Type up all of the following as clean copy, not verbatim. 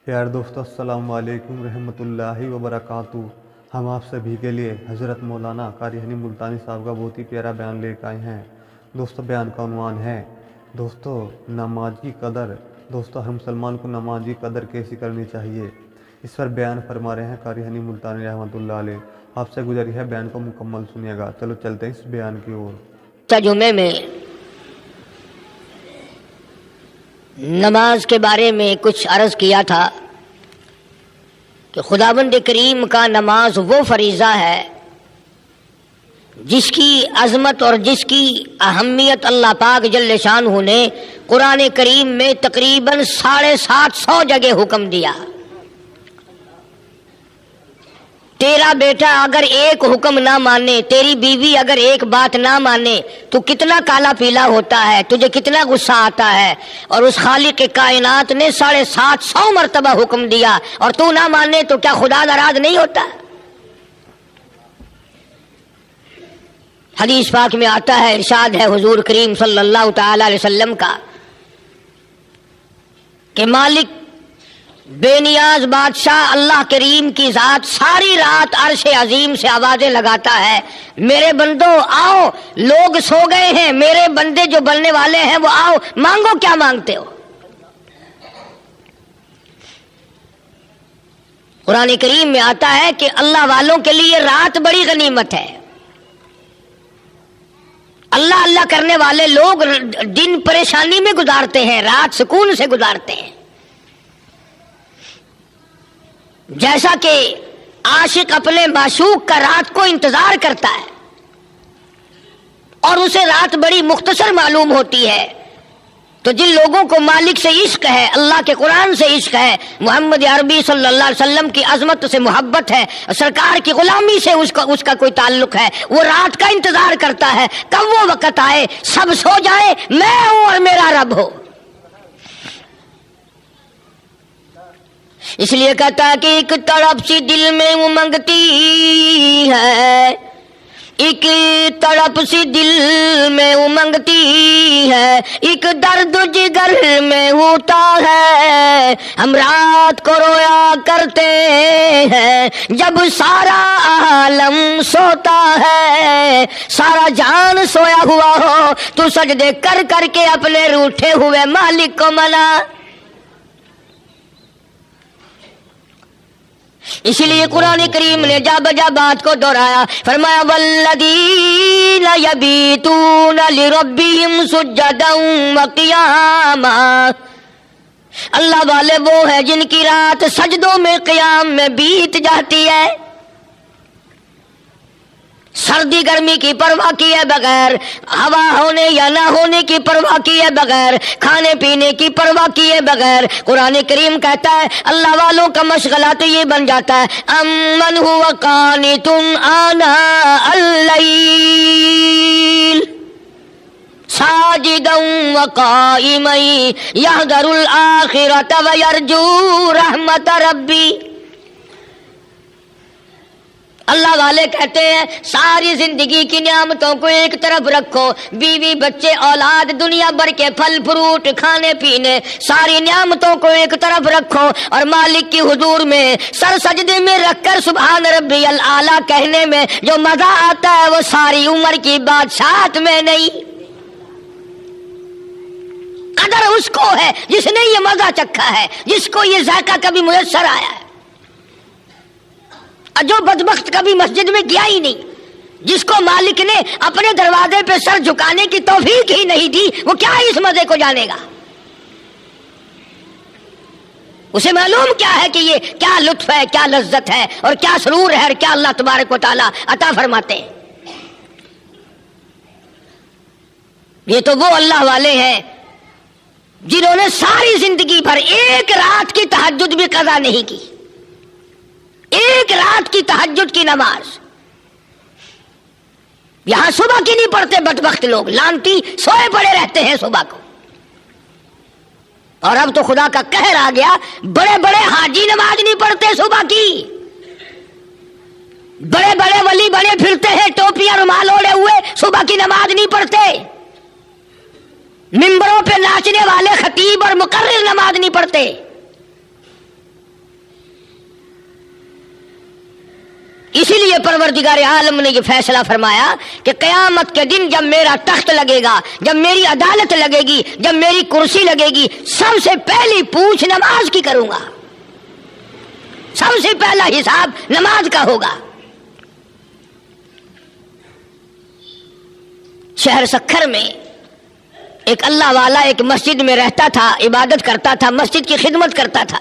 پیار دوستو السلام علیکم رحمۃ اللہ وبرکاتہ۔ ہم آپ سبھی کے لیے حضرت مولانا قاری حنی ملتانی صاحب کا بہت ہی پیارا بیان لے کے آئے ہیں۔ دوستو بیان کا عنوان ہے نماز کی قدر۔ دوستو ہر مسلمان کو نماز کی قدر کیسی کرنی چاہیے، اس پر بیان فرما رہے ہیں قاری حنی ملتانی رحمۃ اللہ علیہ۔ آپ سے گزارش ہے بیان کو مکمل سنیے گا۔ چلو چلتے ہیں اس بیان کی اور۔ جمعے میں نماز کے بارے میں کچھ عرض کیا تھا کہ خداوند کریم کا نماز وہ فریضہ ہے جس کی عظمت اور جس کی اہمیت اللہ پاک جل شانہ نے قرآن کریم میں تقریباً 750 جگہ حکم دیا۔ تیرا بیٹا اگر ایک حکم نہ مانے، تیری بیوی اگر ایک بات نہ مانے تو کتنا کالا پیلا ہوتا ہے، تجھے کتنا غصہ آتا ہے، اور اس خالق کائنات نے 750 مرتبہ حکم دیا اور تو نہ مانے تو کیا خدا ناراض نہیں ہوتا؟ حدیث پاک میں آتا ہے، ارشاد ہے حضور کریم صلی اللہ تعالی علیہ وسلم کا کہ مالک بے نیاز بادشاہ اللہ کریم کی ذات ساری رات عرش عظیم سے آوازیں لگاتا ہے، میرے بندوں آؤ، لوگ سو گئے ہیں، میرے بندے جو بننے والے ہیں وہ آؤ، مانگو کیا مانگتے ہو۔ قرآن کریم میں آتا ہے کہ اللہ والوں کے لیے رات بڑی غنیمت ہے۔ اللہ اللہ کرنے والے لوگ دن پریشانی میں گزارتے ہیں، رات سکون سے گزارتے ہیں۔ جیسا کہ عاشق اپنے معشوق کا رات کو انتظار کرتا ہے اور اسے رات بڑی مختصر معلوم ہوتی ہے، تو جن لوگوں کو مالک سے عشق ہے، اللہ کے قرآن سے عشق ہے، محمد عربی صلی اللہ علیہ وسلم کی عظمت سے محبت ہے، سرکار کی غلامی سے اس کا کوئی تعلق ہے، وہ رات کا انتظار کرتا ہے کب وہ وقت آئے، سب سو جائے، میں ہوں اور میرا رب ہو۔ اس لیے کہتا ہے کہ ایک تڑپ سی دل میں امنگتی ہے، ایک تڑپ سی دل میں امنگتی ہے، ایک درد جگر میں ہوتا ہے، ہم رات کو رویا کرتے ہیں جب سارا عالم سوتا ہے، سارا جان سویا ہوا ہو تو سجدے کر کر کے اپنے روٹھے ہوئے مالک کو منا۔ اسی لیے قرآن کریم نے جا بجا بات کو دہرایا، فرمایا والذین یبیتون لربہم سجدا وقیاما، اللہ والے وہ ہیں جن کی رات سجدوں میں قیام میں بیت جاتی ہے، سردی گرمی کی پرواہ کیے بغیر، ہوا ہونے یا نہ ہونے کی پرواہ کیے بغیر، کھانے پینے کی پرواہ کیے بغیر، قرآن کریم کہتا ہے اللہ والوں کا مشغلہ تو یہ بن جاتا ہے امن هو قانت آناء اللیل ساجدا وقائما یحذر الآخرۃ ویرجو رحمت ربی۔ اللہ والے کہتے ہیں ساری زندگی کی نعمتوں کو ایک طرف رکھو، بیوی بچے اولاد دنیا بھر کے پھل فروٹ کھانے پینے، ساری نعمتوں کو ایک طرف رکھو اور مالک کی حضور میں سر سجدے میں رکھ کر سبحان ربی الاعلیٰ کہنے میں جو مزہ آتا ہے وہ ساری عمر کی بادشاہت میں نہیں۔ قدر اس کو ہے جس نے یہ مزہ چکھا ہے، جس کو یہ ذائقہ کبھی میسر آیا ہے، جو بدبخت کبھی مسجد میں گیا ہی نہیں، جس کو مالک نے اپنے دروازے پہ سر جھکانے کی توفیق ہی نہیں دی، وہ کیا اس مزے کو جانے گا؟ اسے معلوم کیا ہے کہ یہ کیا لطف ہے، کیا لذت ہے اور کیا سرور ہے اور کیا اللہ تبارک و تعالی عطا فرماتے ہیں۔ یہ تو وہ اللہ والے ہیں جنہوں نے ساری زندگی بھر ایک رات کی تہجد بھی قضا نہیں کی، ایک رات کی تہجد کی نماز۔ یہاں صبح کی نہیں پڑھتے بدبخت لوگ، لانتی سوئے پڑے رہتے ہیں صبح کو، اور اب تو خدا کا قہر آ گیا، بڑے بڑے حاجی نماز نہیں پڑھتے صبح کی، بڑے بڑے ولی بنے پھرتے ہیں ٹوپیاں رومال اوڑے ہوئے، صبح کی نماز نہیں پڑھتے، ممبروں پہ ناچنے والے خطیب اور مقرر نماز نہیں پڑھتے۔ اسی لیے پروردگار عالم نے یہ فیصلہ فرمایا کہ قیامت کے دن جب میرا تخت لگے گا، جب میری عدالت لگے گی، جب میری کرسی لگے گی، سب سے پہلی پوچھ نماز کی کروں گا، سب سے پہلا حساب نماز کا ہوگا۔ شہر سکھر میں ایک اللہ والا ایک مسجد میں رہتا تھا، عبادت کرتا تھا، مسجد کی خدمت کرتا تھا۔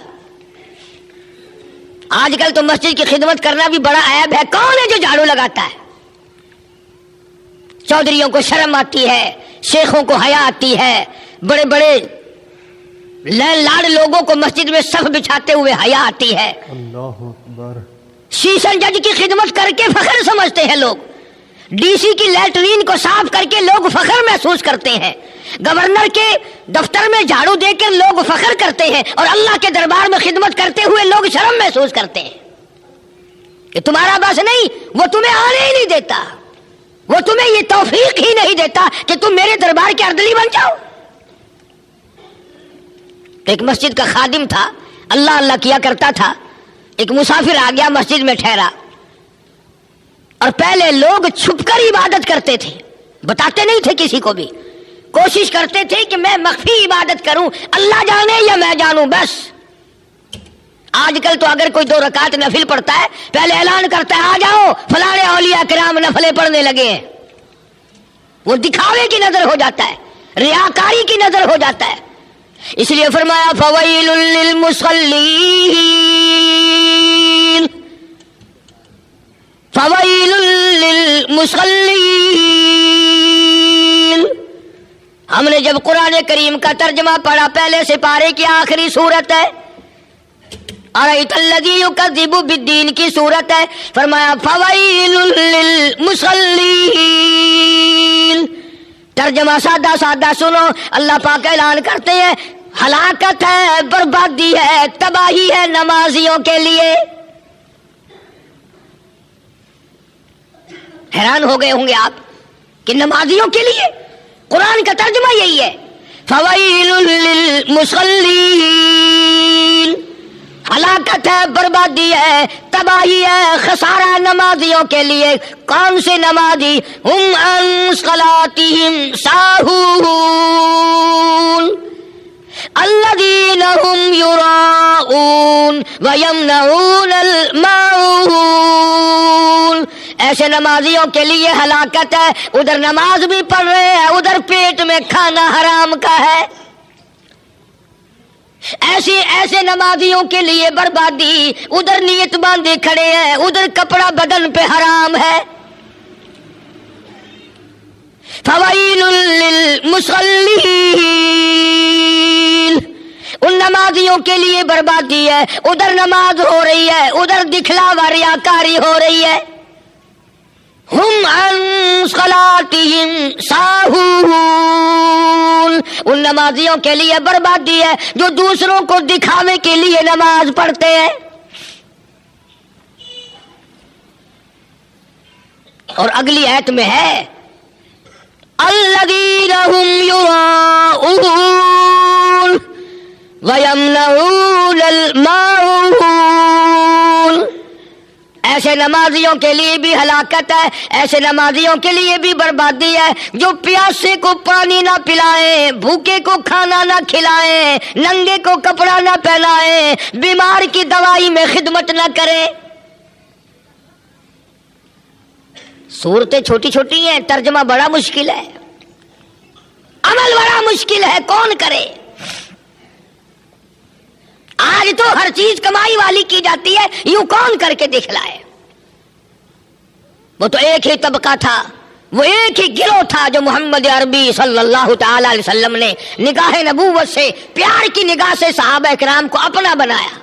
آج کل تو مسجد کی خدمت کرنا بھی بڑا عیب ہے، کون ہے جو جھاڑو لگاتا ہے؟ چودھریوں کو شرم آتی ہے، شیخوں کو حیا آتی ہے، بڑے بڑے لاڑ لوگوں کو مسجد میں صف بچھاتے ہوئے حیا آتی ہے۔ اللہ اکبر۔ شیشن جج کی خدمت کر کے فخر سمجھتے ہیں لوگ، ڈی سی کی لیٹرین کو صاف کر کے لوگ فخر محسوس کرتے ہیں، گورنر کے دفتر میں جھاڑو دے کے لوگ فخر کرتے ہیں، اور اللہ کے دربار میں خدمت کرتے ہوئے لوگ شرم محسوس کرتے ہیں کہ تمہارا بس نہیں، وہ تمہیں آنے ہی نہیں دیتا، وہ تمہیں یہ توفیق ہی نہیں دیتا کہ تم میرے دربار کے اردلی بن جاؤ۔ ایک مسجد کا خادم تھا، اللہ اللہ کیا کرتا تھا، ایک مسافر آ گیا، مسجد میں ٹھہرا، اور پہلے لوگ چھپ کر عبادت کرتے تھے، بتاتے نہیں تھے کسی کو بھی، کوشش کرتے تھے کہ میں مخفی عبادت کروں، اللہ جانے یا میں جانوں بس۔ آج کل تو اگر کوئی 2 رکعت نفل پڑھتا ہے، پہلے اعلان کرتا ہے آ جاؤ فلانے اولیاء کرام نفلیں پڑھنے لگے ہیں، وہ دکھاوے کی نظر ہو جاتا ہے، ریاکاری کی نظر ہو جاتا ہے۔ اس لیے فرمایا فویل للمصلین، فویل للمصلین۔ ہم نے جب قرآن کریم کا ترجمہ پڑھا، پہلے سپارے کی آخری سورت ہے، ارأیت الذی یکذب بالدین کی سورت ہے، فرمایا فویل للمصلین۔ ترجمہ سادہ سادہ سنو، اللہ پاک اعلان کرتے ہیں ہلاکت ہے، بربادی ہے، تباہی ہے نمازیوں کے لیے۔ حیران ہو گئے ہوں گے آپ کہ نمازیوں کے لیے قرآن کا ترجمہ یہی ہے، فویل للمصلین۔ ہلاکت ہے، بربادی ہے، تباہی ہے، خسارہ نمازیوں کے لیے۔ کون سے نمازی؟ ہم عن صلاتہم ساہون الذین ہم یراؤون ویمنعون الماعون۔ ایسے نمازیوں کے لیے ہلاکت ہے، ادھر نماز بھی پڑھ رہے ہیں، ادھر پیٹ میں کھانا حرام کا ہے۔ ایسے نمازیوں کے لیے بربادی، ادھر نیت باندھے کھڑے ہیں، ادھر کپڑا بدن پہ حرام ہے۔ فویل للمصلین، ان نمازیوں کے لیے بربادی ہے، ادھر نماز ہو رہی ہے، ادھر دکھلاوا ریاکاری ہو رہی ہے۔ ہم عن صلاتہم ساہون، ان نمازیوں کے لیے بربادی ہے جو دوسروں کو دکھاوے کے لیے نماز پڑھتے ہیں۔ اور اگلی آیت میں ہے الذین ہم یراؤون ویمنعون الماعون۔ ایسے نمازیوں کے لیے بھی ہلاکت ہے، ایسے نمازیوں کے لیے بھی بربادی ہے جو پیاسے کو پانی نہ پلائیں، بھوکے کو کھانا نہ کھلائیں، ننگے کو کپڑا نہ پہنائیں، بیمار کی دوائی میں خدمت نہ کریں۔ صورتیں چھوٹی چھوٹی ہیں، ترجمہ بڑا مشکل ہے، عمل بڑا مشکل ہے، کون کرے؟ آج تو ہر چیز کمائی والی کی جاتی ہے، یوں کون کر کے دکھلائے؟ وہ تو ایک ہی طبقہ تھا، وہ ایک ہی گروہ تھا جو محمد عربی صلی اللہ تعالی علیہ وسلم نے نگاہ نبوت سے، پیار کی نگاہ سے صحابہ کرام کو اپنا بنایا،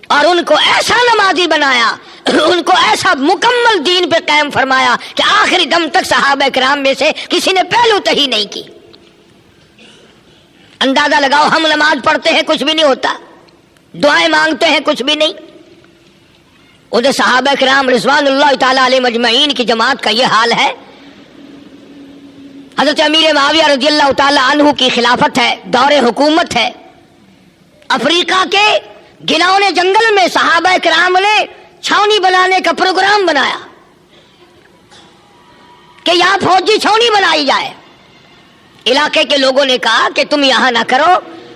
اور ان کو ایسا نمازی بنایا، ان کو ایسا مکمل دین پہ قائم فرمایا کہ آخری دم تک صحابہ کرام میں سے کسی نے پہلو تہی نہیں کی۔ اندازہ لگاؤ، ہم نماز پڑھتے ہیں کچھ بھی نہیں ہوتا، دعائیں مانگتے ہیں کچھ بھی نہیں، ادھر صحابہ کرام رضوان اللہ تعالی علیہ مجمعین کی جماعت کا یہ حال ہے۔ حضرت امیر معاویہ رضی اللہ تعالی عنہ کی خلافت ہے، دور حکومت ہے، افریقہ کے घिनौने जंगल में सहाबा किराम ने छावनी बनाने का प्रोग्राम बनाया कि यहां फौजी छावनी बनाई जाए। इलाके के लोगों ने कहा कि तुम यहां ना करो,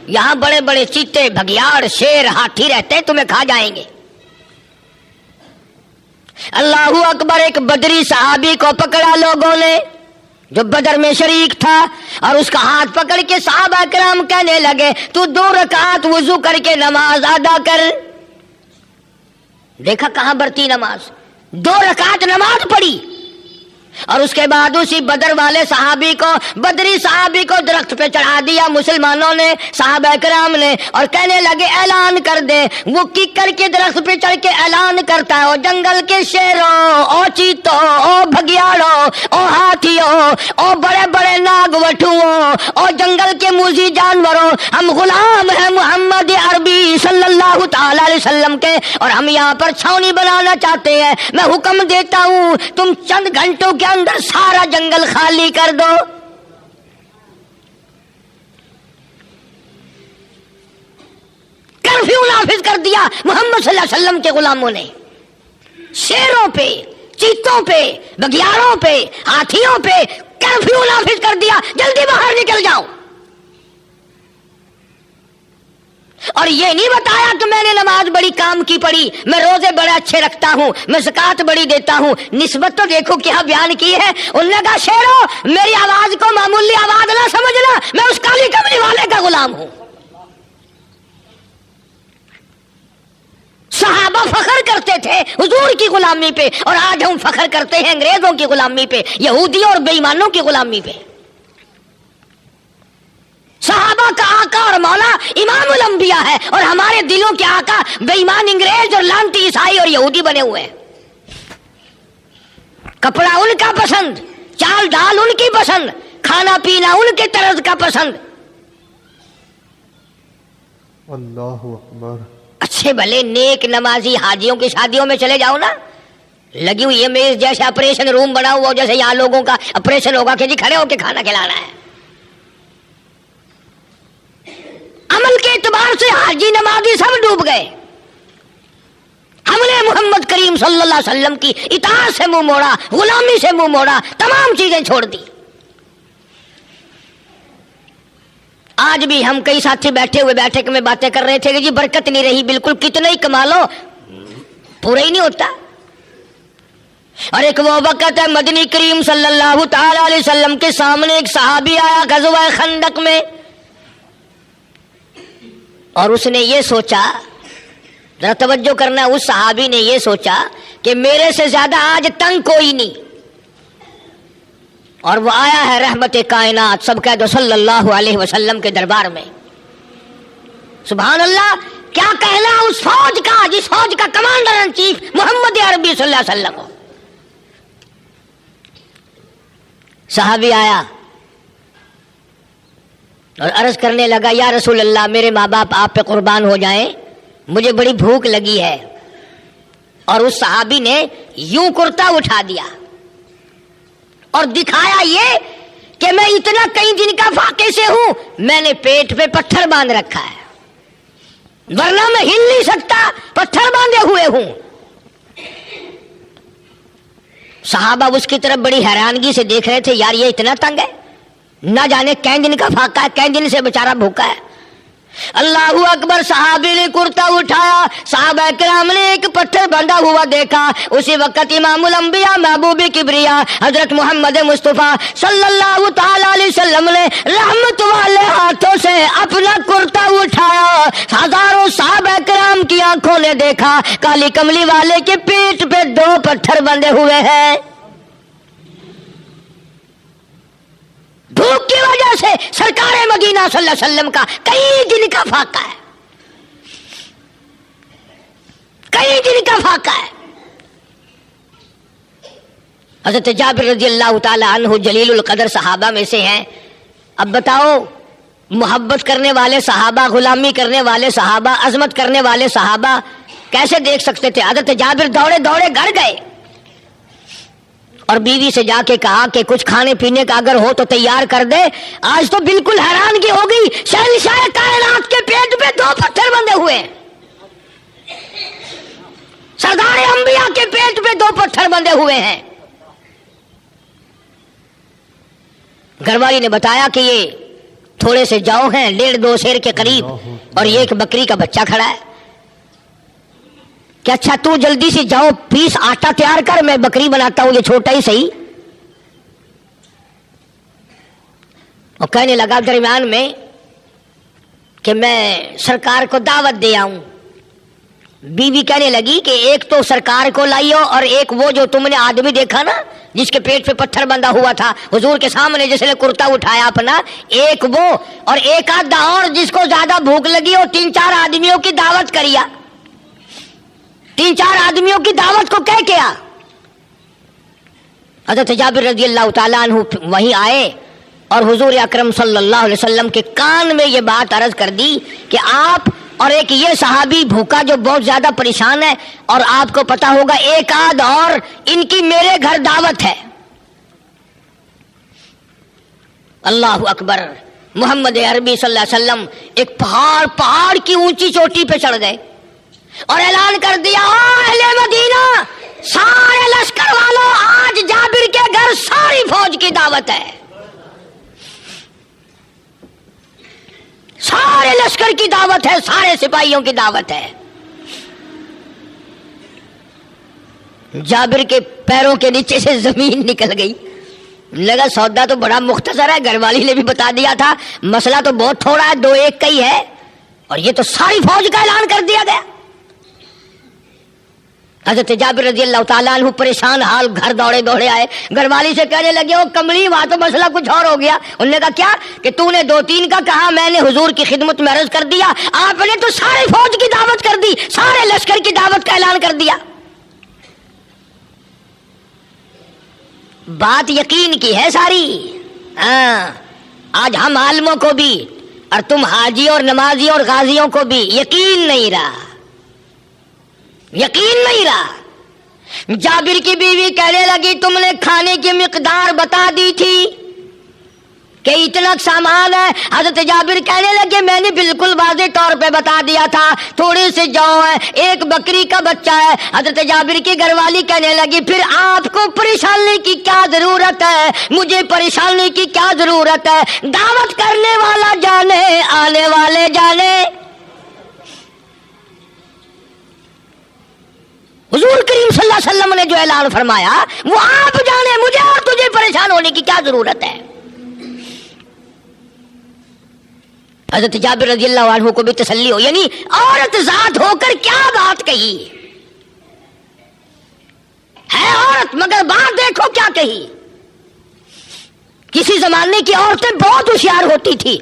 यहां बड़े बड़े चीते, भगियाड़, शेर, हाथी रहते हैं, तुम्हें खा जाएंगे। अल्लाहू अकबर। एक बदरी सहाबी को पकड़ा लोगों ने जो बदर में शरीक था, और उसका हाथ पकड़ के सहाबा किराम कहने लगे तू 2 रकात वुजू करके नमाज अदा कर। देखा कहां बढ़ती नमाज, 2 रकात नमाज पढ़ी। और उसके बाद उसी बदर वाले सहाबी को, बदरी सहाबी को दरख्त पे चढ़ा दिया मुसलमानों ने, सहाबा किराम ने, और कहने लगे ऐलान कर दे। वो किक्कर के दरख्त पे चढ़ के ऐलान करता है, ओ जंगल के शेरों, ओ चीतों, ओ भगियाड़ों, ओ हाथियों, ओ बड़े बड़े नागवठुओं, ओ जंगल के मूजी जानवरों, हम गुलाम हैं मोहम्मद अरबी सल्लल्लाहु ताला अलैहि वसल्लम के, और हम यहाँ पर छावनी बनाना चाहते हैं। मैं हुक्म देता हूँ तुम चंद घंटों के अंदर सारा जंगल खाली कर दो। कर्फ्यू नाफिज कर दिया मोहम्मद सल्लल्लाहु अलैहि वसल्लम के गुलामों ने। शेरों पे, चीतों पे, बघियारों पे, हाथियों पे कर्फ्यू नाफिज कर दिया, जल्दी बाहर निकल जाओ। और ये नहीं बताया कि मैंने नमाज बड़ी काम की पढ़ी, मैं रोजे बड़े अच्छे रखता हूं, मैं ज़कात बड़ी देता हूं। निस्बत तो देखो क्या बयान की है। उन्होंने कहा शेरों, मेरी आवाज को मामूली आवाज ना समझना, मैं उस काली कमली वाले का गुलाम हूं। सहाबा फख्र करते थे हुजूर की गुलामी पे, और आज हम फख्र करते हैं अंग्रेजों की गुलामी पे, यहूदियों और बेईमानों की गुलामी पे। सहाबा का आका और मौला इमामुल अंबिया है, और हमारे दिलों के आका बेईमान अंग्रेज और लानती ईसाई और यहूदी बने हुए हैं। कपड़ा उनका पसंद, चाल दाल उनकी पसंद, खाना पीना उनके तर्ज का पसंद। अल्लाहु अकबर। अच्छे भले नेक नमाजी हाजियों की शादियों में चले जाओ ना, लगी हुई है मेज जैसे ऑपरेशन रूम बना हुआ, जैसे यहाँ लोगों का ऑपरेशन होगा कि जी खड़े होकर खाना खिलाना है। अमल के एतबार से हाजी नमाजी सब डूब गए। हमने मोहम्मद करीम सल्लल्लाहु अलैहि वसल्लम की इताअत से मुंह मोड़ा, गुलामी से मुंह मोड़ा, तमाम चीजें छोड़ दी। आज भी हम कई साथी बैठे हुए बैठक में बातें कर रहे थे कि जी बरकत नहीं रही, बिल्कुल कितना ही कमा लो पूरा ही नहीं होता। और एक वो वक़्त है मदनी करीम सल्लल्लाहु ताला अलैहि वसल्लम के सामने एक सहाबी आया ग़ज़वा खंदक में, और उसने ये सोचा, जरा तवज्जो करना, उस सहाबी ने ये सोचा कि मेरे से ज्यादा आज तंग कोई नहीं, और वो आया है रहमत कायनात, सब कह दो सल्लल्लाहु अलैहि वसल्लम के दरबार में। सुभान अल्लाह, क्या कहना उस फौज का जिस फौज का कमांडर इन चीफ मोहम्मद अरबी सल्लल्लाहु अलैहि वसल्लम। सहाबी आया और अर्ज करने लगा, या रसूल अल्लाह, मेरे माँ बाप आप पे कुर्बान हो जाएं, मुझे बड़ी भूख लगी है। और उस सहाबी ने यूं कुर्ता उठा दिया और दिखाया ये कि मैं इतना कई दिन का फाके से हूं, मैंने पेट पे पत्थर बांध रखा है, वरना मैं हिल नहीं सकता, पत्थर बांधे हुए हूं। सहाबा उसकी तरफ बड़ी हैरानगी से देख रहे थे, यार ये इतना तंग है, ना जाने कै दिन का फाका है, कै दिन से बेचारा भूखा है। अल्लाहू अकबर। सहाबी ने कुर्ता उठाया, सहाबा किराम ने एक पत्थर बंधा हुआ देखा। उसी वक्त इमामुल अंबिया महबूबी किबरिया हजरत मोहम्मद मुस्तफा सल्लल्लाहु ताला अलैहि वसल्लम ने रहमत वाले हाथों से अपना कुर्ता उठाया। हजारों सहाबा किराम की आंखों ने देखा काली कमली वाले के पेट पे 2 पत्थर बंधे हुए हैं। भूख की वजह से सरकार मदीना सल्लल्लाहु अलैहि वसल्लम का कई दिन का फाका है, कई दिन का फाका है। हजरत जाबिर रज़ियल्लाहु ताला अन्हु जलीलुल कदर सहाबा में से हैं। अब बताओ, मोहब्बत करने वाले सहाबा, गुलामी करने वाले सहाबा, अजमत करने वाले सहाबा कैसे देख सकते थे। हजरत जाबिर दौड़े दौड़े घर गए और बीवी से जाके कहा कि कुछ खाने पीने का अगर हो तो तैयार कर दे। आज तो बिल्कुल हैरानगी हो गई, शहंशाह कायनात के पेट पे 2 पत्थर बंधे हुए। के पेट पे 2 पत्थर बंधे हुए हैं। घरवाली ने बताया कि ये थोड़े से जौ हैं, 1.5-2 सेर के करीब, और ये एक बकरी का बच्चा खड़ा है। कि अच्छा तू जल्दी से जाओ पीस आटा तैयार कर, मैं बकरी बनाता हूं, ये छोटा ही सही। और कहने लगा दरमियान में कि मैं सरकार को दावत दे आऊं। बीवी कहने लगी कि एक तो सरकार को लाइयो और एक वो जो तुमने आदमी देखा ना जिसके पेट पे पत्थर बंधा हुआ था हुजूर के सामने, जिसने कुर्ता उठाया अपना, एक वो और एक आधा और जिसको ज्यादा भूख लगी हो। 3-4 आदमियों की दावत करिया। 3-4 आदमियों की दावत को कह के आ। हज़रत जाबिर रज़ी अल्लाह ताला अन्हु वहीं आए और हुजूर अकरम सल्लल्लाहु अलैहि वसल्लम के कान में ये बात अर्ज कर दी कि आप और एक ये सहाबी भूखा जो बहुत ज्यादा परेशान है, और आपको पता होगा एक आध और इनकी मेरे घर दावत है। अल्लाहु अकबर। मोहम्मद अरबी सल्लल्लाहु अलैहि वसल्लम एक पहाड़ की ऊंची चोटी पे चढ़ गए और ऐलान कर दिया, ओ अहले मदीना, सारे लश्कर वालों, आज जाबिर के घर सारी फौज की दावत है। सारे लश्कर की दावत है, सारे सिपाहियों की दावत है। जाबिर के पैरों के नीचे से जमीन निकल गई। लगा सौदा तो बड़ा मुख्तसर है, घरवाली ने भी बता दिया था, मसला तो बहुत थोड़ा है, 2-1 का ही है, और ये तो सारी फौज का ऐलान कर दिया गया। हज़रत जाबिर रज़ी अल्लाह ताला अन्हु परेशान हाल घर दौड़े आए। घरवाली से कहने लगे, ओ कमली, वहां तो मसला कुछ और हो गया। उन्होंने कहा क्या? कि तूने 2-3 का कहा, मैंने हुजूर की खिदमत में अर्ज कर दिया, आपने तो सारे फौज की दावत कर दी, सारे लश्कर की दावत का ऐलान कर दिया। बात यकीन की है सारी। आज हम आलमों को भी और तुम हाजी और नमाजी और गाजियों को भी यकीन नहीं रहा, यकीन नहीं रहा। जाबिर की बीवी कहने लगी, तुमने खाने की मिकदार बता दी थी कि इतना सामान है। हज़रत जाबिर कहने लगे, मैंने बिल्कुल वाज़ेह तौर पे बता दिया था, थोड़े से जौ है, एक बकरी का बच्चा है। हज़रत जाबिर की घरवाली कहने लगी, फिर आपको परेशानी की क्या जरूरत है? मुझे परेशानी की क्या जरूरत है? दावत करने वाला जाने, आने वाले जाने। हुजूर करीम सल्लल्लाहु अलैहि वसल्लम ने जो ऐलान फरमाया वो आप जाने, मुझे और तुझे परेशान होने की क्या जरूरत है? हज़रत जाबिर रज़ी अल्लाह अन्हु को भी तसल्ली हो, यानी औरत जात होकर क्या बात कही है औरत, मगर बात देखो क्या कही। किसी जमाने की औरतें बहुत होशियार होती थी,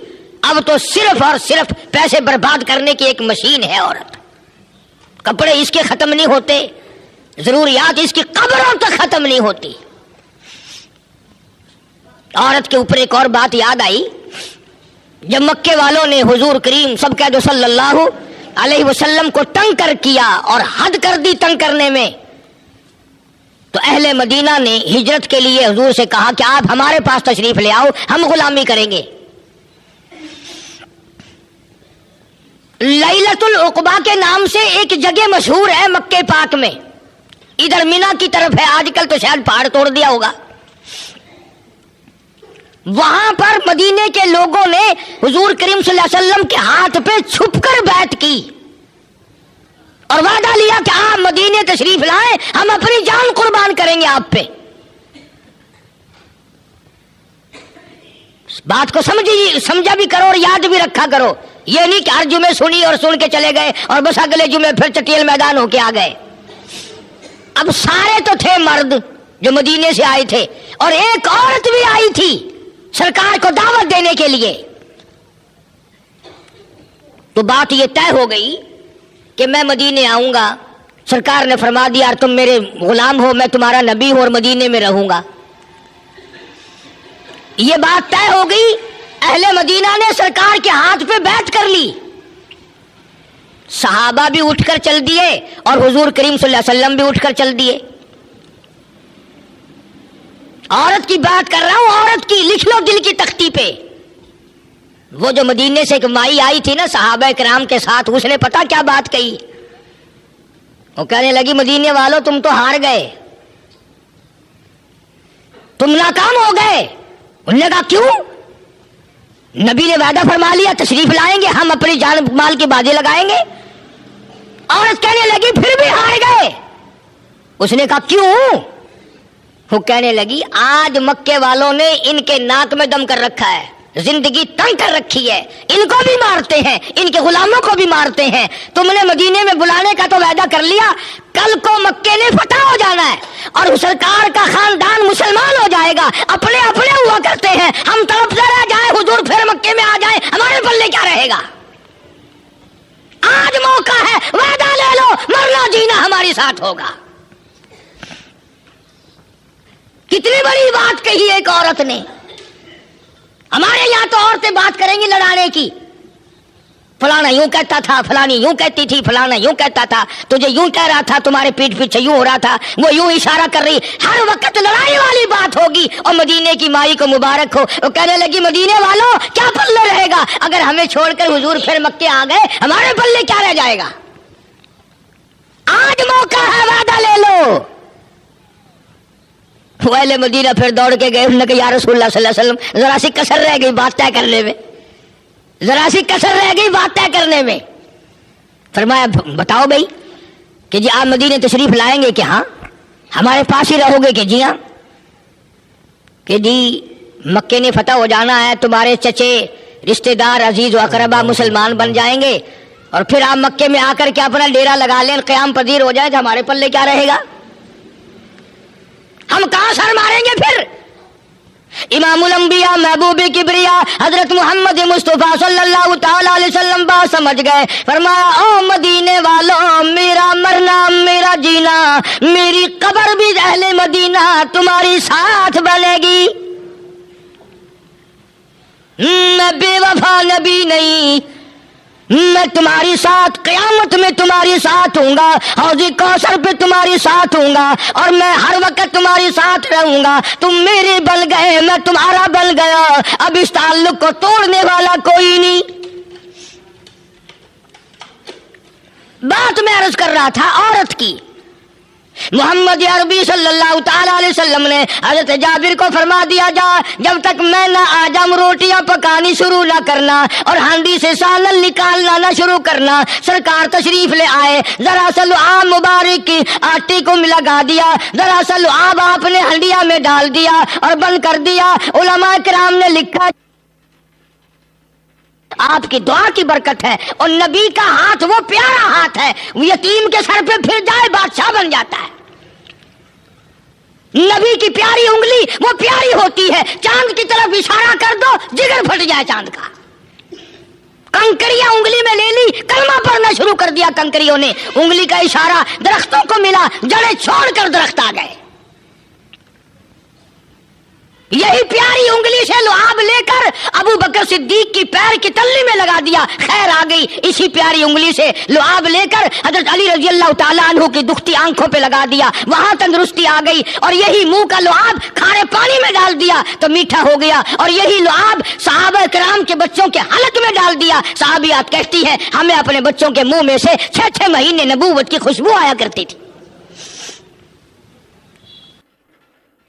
अब तो सिर्फ और सिर्फ पैसे बर्बाद करने की एक मशीन है औरत। कपड़े इसके खत्म नहीं होते, जरूरियात इसकी कब्रों तक खत्म नहीं होती। औरत के ऊपर एक और बात याद आई, जब मक्के वालों ने हुजूर करीम सब कह दो सल्लल्लाहु अलैहि वसल्लम को तंग कर किया और हद कर दी तंग करने में, तो अहले मदीना ने हिजरत के लिए हुजूर से कहा कि आप हमारे पास तशरीफ ले आओ, हम गुलामी करेंगे। लैलतुल उक़बा के नाम से एक जगह मशहूर है मक्के पाक में, इधर मिना की तरफ है, आजकल तो शायद पहाड़ तोड़ दिया होगा। वहां पर मदीने के लोगों ने हुजूर करीम सल्लल्लाहु अलैहि वसल्लम के हाथ पे छुपकर बैत की और वादा लिया कि आप मदीने तशरीफ लाएं, हम अपनी जान कुर्बान करेंगे आप पे। बात को समझा भी करो और याद भी रखा करो। ये नहीं कि हर जुमे सुनी और सुन के चले गए और बस अगले जुमे फिर चटियल मैदान होके आ गए। अब सारे तो थे मर्द जो मदीने से आए थे और एक औरत भी आई थी सरकार को दावत देने के लिए। तो बात ये तय हो गई कि मैं मदीने आऊंगा। सरकार ने फरमा दिया तुम मेरे गुलाम हो, मैं तुम्हारा नबी हूं और मदीने में रहूंगा। ये बात तय हो गई। अहले मदीना ने सरकार के हाथ पे बैठ कर ली, सहाबा भी उठकर चल दिए और हुजूर करीम सल्लल्लाहु अलैहि वसल्लम भी उठकर चल दिए। औरत की बात कर रहा हूं, औरत की, लिख लो दिल की तख्ती पे। वो जो मदीने से एक माई आई थी ना सहाबा किराम के साथ, उसने पता क्या बात कही? वो कहने लगी मदीने वालों तुम तो हार गए, तुम नाकाम हो गए। उन्होंने कहा क्यों? नबी ने वादा फरमा लिया तशरीफ लाएंगे, हम अपनी जान माल की बाजी लगाएंगे। औरत कहने लगी फिर भी हार गए। उसने कहा क्यों? वो कहने लगी आज मक्के वालों ने इनके नाक में दम कर रखा है, जिंदगी तंग कर रखी है, इनको भी मारते हैं, इनके गुलामों को भी मारते हैं। तुमने मदीने में बुलाने का तो वादा कर लिया, कल को मक्के ने फतह हो जाना है और सरकार का खानदान मुसलमान हो जाएगा। अपने अपने हुआ करते हैं, हम तड़पते रह जाए, हुजूर फिर मक्के में आ जाए, हमारे पल्ले क्या रहेगा? आज मौका है, वादा ले लो, मरना जीना हमारे साथ होगा। कितनी बड़ी बात कही एक औरत ने। हमारे यहां तो औरतें बात करेंगी लड़ाने की, फलाना यूं कहता था, फलानी यूं कहती थी, फलाना यूं कहता था, तुझे यूं कह रहा था, तुम्हारे पीठ पीछे यूं हो रहा था, वो यूं इशारा कर रही, हर वक्त लड़ाई वाली बात होगी। और मदीने की माई को मुबारक हो, वो कहने लगी मदीने वालों क्या पल्ले रहेगा, अगर हमें छोड़कर हुजूर फिर मक्के आ गए, हमारे पल्ले क्या रह जाएगा? आज मौका है, वादा ले लो। पहले मदीना फिर दौड़ के गए, उन्होंने कहा या रसूलुल्लाह सल्लल्लाहु अलैहि वसल्लम जरा सी कसर रह गई बात तय करने में, जरा सी कसर रह गई बात तय करने में। फरमाया बताओ भाई कि जी आप मदीने तशरीफ लाएंगे कि हाँ, हमारे पास ही रहोगे कि जी हाँ, कि जी मक्के ने फतह हो जाना है, तुम्हारे चचे रिश्तेदार अजीज व अकरबा मुसलमान बन जाएंगे और फिर आप मक्के में आकर के अपना डेरा लगा लें, क़याम पजीर हो जाए तो हमारे पल्ले क्या रहेगा? हम कहां सर मारेंगे फिर? इमामुल अंबिया महबूब किबरिया हजरत मोहम्मद मुस्तफा सल्लल्लाहु तआला अलैहि वसल्लम बात समझ गए। फरमाया ओ मदीने वालों, मेरा मरना मेरा जीना, मेरी कब्र भी अहले मदीना तुम्हारी साथ बनेगी। मैं बेवफा नबी नहीं, मैं तुम्हारी साथ क़यामत में तुम्हारी साथ हूंगा, हौज़े कौसर पे तुम्हारी साथ हूंगा और मैं हर वक्त तुम्हारी साथ रहूंगा। तुम मेरे बन गए, मैं तुम्हारा बन गया, अब इस ताल्लुक को तोड़ने वाला कोई नहीं। बात मैं अर्ज कर रहा था औरत की। मोहम्मद अरबी सल्लल्लाहु ताला अलैहि वसल्लम ने हजरत जाबिर को फरमा दिया जा जब तक मैं ना आ जाऊं रोटियां पकानी शुरू ना करना और हांडी से सालन निकालना ना शुरू करना। सरकार तशरीफ ले आए, जरा सा लुआब मुबारक की आटे को लगा दिया, जरा सा लुआब आपने हंडिया में डाल दिया और बंद कर दिया। उलमा किराम ने लिखा आपकी दुआ की बरकत है और नबी का हाथ वो प्यारा हाथ है, यतीम के सर पे फिर जाए बादशाह बन जाता है। नबी की प्यारी उंगली वो प्यारी होती है, चांद की तरफ इशारा कर दो जिगर फट जाए चांद का। कंकरियां उंगली में ले ली, कलमा पढ़ना शुरू कर दिया कंकरियों ने, उंगली का इशारा दरख्तों को मिला, जड़ें छोड़कर दरख्त आ गए। यही प्यारी उंगली से लुआब लेकर अबू बकर सिद्दीक की पैर की तल्ली में लगा दिया, खैर आ गई। इसी प्यारी उंगली से लुआब लेकर हजरत अली रजी अल्लाह ताला अन्हु की दुखती आंखों पे लगा दिया, वहां तंदुरुस्ती आ गई। और यही मुंह का लुआब खारे पानी में डाल दिया तो मीठा हो गया। और यही लुआब सहाबा किराम के बच्चों के हलक में डाल दिया। सहाबियात कहती हैं हमें अपने बच्चों के मुंह में से 6-6 महीने नबूवत की खुशबू आया करती थी।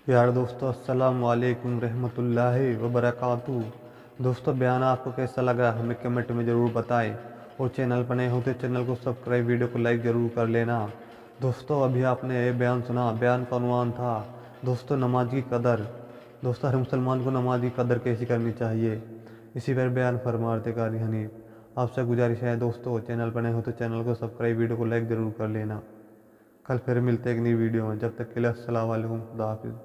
यार दोस्तों अस्सलाम वालेकुम रहमतुल्लाहि व बरकातुहू। दोस्तों बयान आपको कैसा लगा हमें कमेंट में ज़रूर बताएं और चैनल पर नए हो तो चैनल को सब्सक्राइब, वीडियो को लाइक ज़रूर कर लेना। दोस्तों अभी आपने ये बयान सुना, बयान का उन्वान था दोस्तों नमाज की कदर। दोस्तों हर मुसलमान को नमाज की कदर कैसी करनी चाहिए, इसी पर बयान फरमाते कारी हनीफ। आपसे गुजारिश है दोस्तों चैनल पर नए हो तो चैनल को सब्सक्राइब, वीडियो को लाइक ज़रूर कर लेना। कल फिर मिलते हैं एक नई वीडियो में, जब तक के लिए अस्सलाम वालेकुम, खुदा हाफिज़।